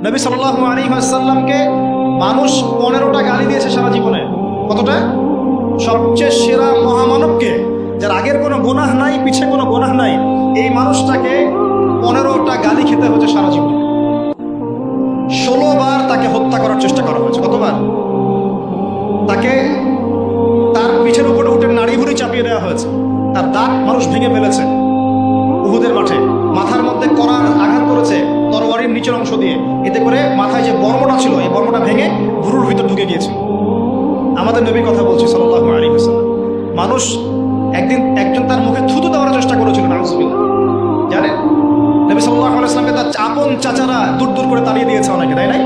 নবী সাল্লাল্লাহু আলাইহি ওয়াসাল্লামকে মানুষ 15টা গালি দিয়েছে সারা জীবনে। কতটা? সবচেয়ে সেরা মহামানবকে, যার আগের কোনো গুনাহ নাই, পিছে কোনো গুনাহ নাই, এই মানুষটাকে 15টা গালি খেতে হচ্ছে সারা জীবনে। 16 বার তাকে হত্যা করার চেষ্টা করা হয়েছে। কতবার? তাকে তার পিঠের উপরে উঠে নাড়ি ভুড়ি চাপিয়ে দেওয়া হয়েছে, তার দাঁত মানুষ ভেঙে ফেলেছে উহুদের মাঠে, মাথার মধ্যে করার আঘাত করেছে তরবারির নিচের অংশ দিয়ে, এতে করে মাথায় যে বর্মটা ছিল এই বর্মটা ভেঙে ভুরুর ভিতর ঢুকে গিয়েছিল। আমাদের নবীর কথা বলছি সাল্লাল্লাহু আলাইহি ওয়াসাল্লাম। মানুষ একজন তার মুখে থুতু দেওয়ার চেষ্টা করেছিল, নাউযুবিল্লাহ। জানেন, নবী সাল্লাল্লাহু আলাইহি ওয়াসাল্লামকে তার আপন চাচারা দূর দূর করে তাড়িয়ে দিয়েছে অনেকে, তাই নাই?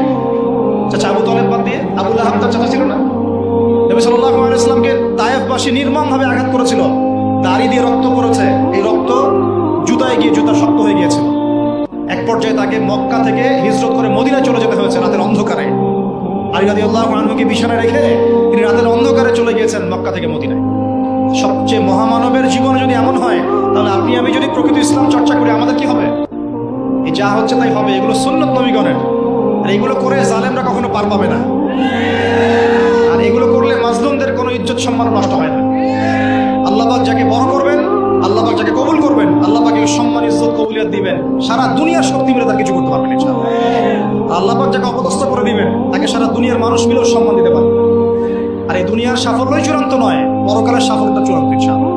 চাচা আবু তালেব বাদ দিয়ে আবু লাহাব তার চাচা ছিল না? নবী সাল্লাল্লাহু আলাইহি ওয়াসাল্লামকে তায়েফবাসী নির্মমভাবে আঘাত করেছিল, দাড়ি দিয়ে রক্ত পড়েছে, এই রক্ত জুতায় গিয়ে জুতা শক্ত হয়ে গিয়েছিল। এক পর্যায়ে তাকে মক্কা থেকে হিজরত করে মদিনায় চলে যেতে হয়েছে রাতের অন্ধকারে। আলী রাদিয়াল্লাহু আনহুকে বিছানায় রেখে তিনি রাতের অন্ধকারে চলে গিয়েছেন মক্কা থেকে মদিনায়। সবচেয়ে মহামানবের জীবনে যদি এমন হয়, তাহলে আপনি আমি যদি প্রকৃত ইসলাম চর্চা করি, আমাদের কি হবে? এই যা হচ্ছে তাই হবে। এগুলো সুন্নত নবীগণের, আর এগুলো করে জালেমরা কখনো পার পাবে না। আর এগুলো করলে মাজলুমদের কোনো ইজ্জত সম্মান নষ্ট হয় না। আল্লাহ পাক যাকে বড় করবেন, আল্লাহ পাক যাকে কবুল করবেন, আল্লাহ পাক সম্মান ইজ্জত কবুলিয়ত দিবেন, সারা দুনিয়ার শক্তি মিলে তার কিছু করতে পারবেন ইনশাআল্লাহ। আল্লাহ পাক যাকে অপদস্থ করে দিবেন, তাকে সারা দুনিয়ার মানুষ মিলেও সম্মান দিতে পারবে। আর এই দুনিয়ার সাফল্যই চূড়ান্ত নয়, পরকালের সাফল্যটা চূড়ান্ত ইনশাআল্লাহ।